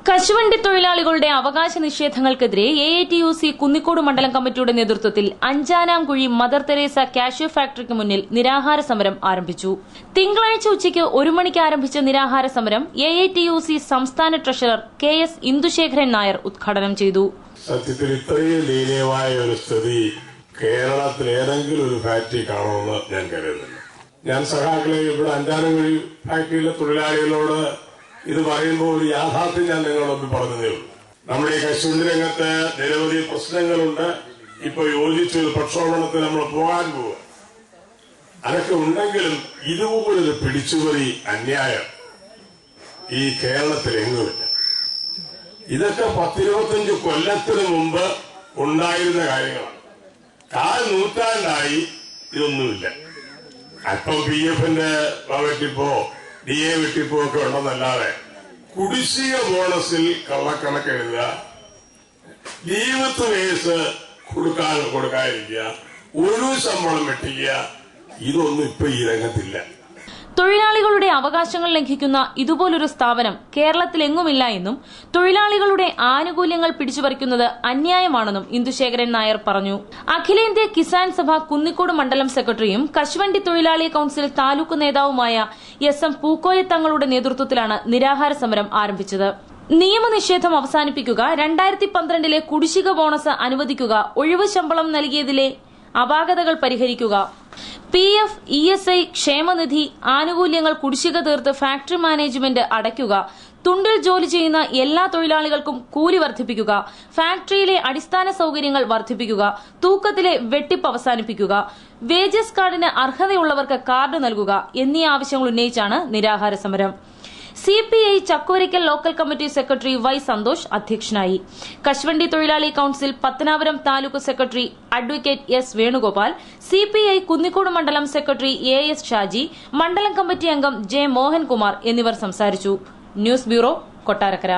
കശുവണ്ടി തൊഴിലാളികളുടെ അവകാശ നിഷേധങ്ങൾക്കെതിരെ AATUC കുന്നിക്കോട് മണ്ഡലം കമ്മിറ്റിയുടെ നേതൃത്വത്തിൽ അഞ്ചാനാംകുഴി മദർ തെരേസ കാഷ്യൂ ഫാക്ടറിക്ക് മുന്നിൽ നിരാഹാര സമരം ആരംഭിച്ചു. തിങ്കളാഴ്ച ഉച്ചയ്ക്ക് 1 മണിക്ക് ആരംഭിച്ച നിരാഹാര സമരം AATUC സംസ്ഥാന ട്രഷറർ KS ഇന്ദുശേഖരൻ നായർ ഉദ്ഘാടനം ചെയ്തു. സത്യത്തിൽ ഇത്രയും ദയനീയമായ ഒരു സ്ഥിതി കേരളത്തിൽ ഏതെങ്കിലും ഒരു ഫാക്ടറി കാണുമെന്ന് ഞാൻ കരുതുന്നില്ല. ഞാൻ സഖാക്കളെ ഇവിടെ അഞ്ചാനാംകുഴി ഫാക്ടറിയിലെ തൊഴിലാളികളോട് ഇത് പറയുമ്പോൾ ഒരു യാഥാർത്ഥ്യം ഞാൻ നിങ്ങളോട് പറഞ്ഞതേ ഉള്ളൂ. നമ്മുടെ ഈ കശുവണ്ടി രംഗത്ത് നിരവധി പ്രശ്നങ്ങളുണ്ട്. ഇപ്പൊ യോജിച്ചൊരു പ്രക്ഷോഭണത്തിൽ നമ്മൾ പോകാൻ പോവുക. അതൊക്കെ ഉണ്ടെങ്കിലും ഇതുപോലൊരു പിടിച്ചുപറി അന്യായം ഈ കേരളത്തിലെങ്ങുമില്ല. ഇതൊക്കെ 10-25 കൊല്ലത്തിന് മുമ്പ് ഉണ്ടായിരുന്ന കാര്യങ്ങളാണ്. 4 നൂറ്റാണ്ടായി ഇതൊന്നുമില്ല. അല്പം PF-ന്റെ വെട്ടിപ്പോ DA വെട്ടിപ്പോ ഒക്കെ ഉണ്ടെന്നല്ലാതെ കുടിശ്ശിക ബോണസിൽ കള്ളക്കണക്ക് എഴുതുക, ലീവ് വേസ് കൊടുക്കാതിരിക്കുക, ഒഴിവ് ശമ്പളം വെട്ടിക്കുക, ഇതൊന്നും ഇപ്പൊ ഈ രംഗത്തില്ല. തൊഴിലാളികളുടെ അവകാശങ്ങൾ ലംഘിക്കുന്ന ഇതുപോലൊരു സ്ഥാപനം കേരളത്തിലെങ്ങുമില്ല എന്നും തൊഴിലാളികളുടെ ആനുകൂല്യങ്ങൾ പിടിച്ചുപറിക്കുന്നത് അന്യായമാണെന്നും ഇന്ദുശേഖരൻ നായർ പറഞ്ഞു. അഖിലേന്ത്യാ കിസാൻ സഭ കുന്നിക്കോട് മണ്ഡലം സെക്രട്ടറിയും കശുവണ്ടി തൊഴിലാളി കൌൺസിൽ താലൂക്ക് നേതാവുമായ SM പൂക്കോയ തങ്ങളുടെ നേതൃത്വത്തിലാണ് നിരാഹാര സമരം ആരംഭിച്ചത്. നിയമനിഷേധം അവസാനിപ്പിക്കുക, 2012-ലെ കുടിശ്ശിക ബോണസ് അനുവദിക്കുക, ഒഴിവ് ശമ്പളം നൽകിയതിലെ അപാകതകൾ പരിഹരിക്കുക, PF, ESI, ക്ഷേമനിധി ആനുകൂല്യങ്ങൾ കുടിശ്ശിക തീർത്ത് ഫാക്ടറി മാനേജ്മെന്റ് അടയ്ക്കുക, തുണ്ടിൽ ജോലി ചെയ്യുന്ന എല്ലാ തൊഴിലാളികൾക്കും കൂലി വർദ്ധിപ്പിക്കുക, ഫാക്ടറിയിലെ അടിസ്ഥാന സൌകര്യങ്ങൾ വർദ്ധിപ്പിക്കുക, തൂക്കത്തിലെ വെട്ടിപ്പ് അവസാനിപ്പിക്കുക, വേജസ് കാർഡിന് അർഹതയുള്ളവർക്ക് കാർഡ് നൽകുക എന്നീ ആവശ്യങ്ങൾ ഉന്നയിച്ചാണ് നിരാഹാര സമരം. CPI Chakkorikkal local committee secretary Y Santhosh അധ്യക്ഷനായി. കശുവണ്ടി തൊഴിലാളി council Pathanapuram taluk secretary advocate S Venugopal, CPI Kunnicode മണ്ഡലം സെക്രട്ടറി AS ഷാജി, മണ്ഡലം കമ്മിറ്റി അംഗം J മോഹൻകുമാർ എന്നിവർ സംസാരിച്ചു. News bureau, Kottarakkara.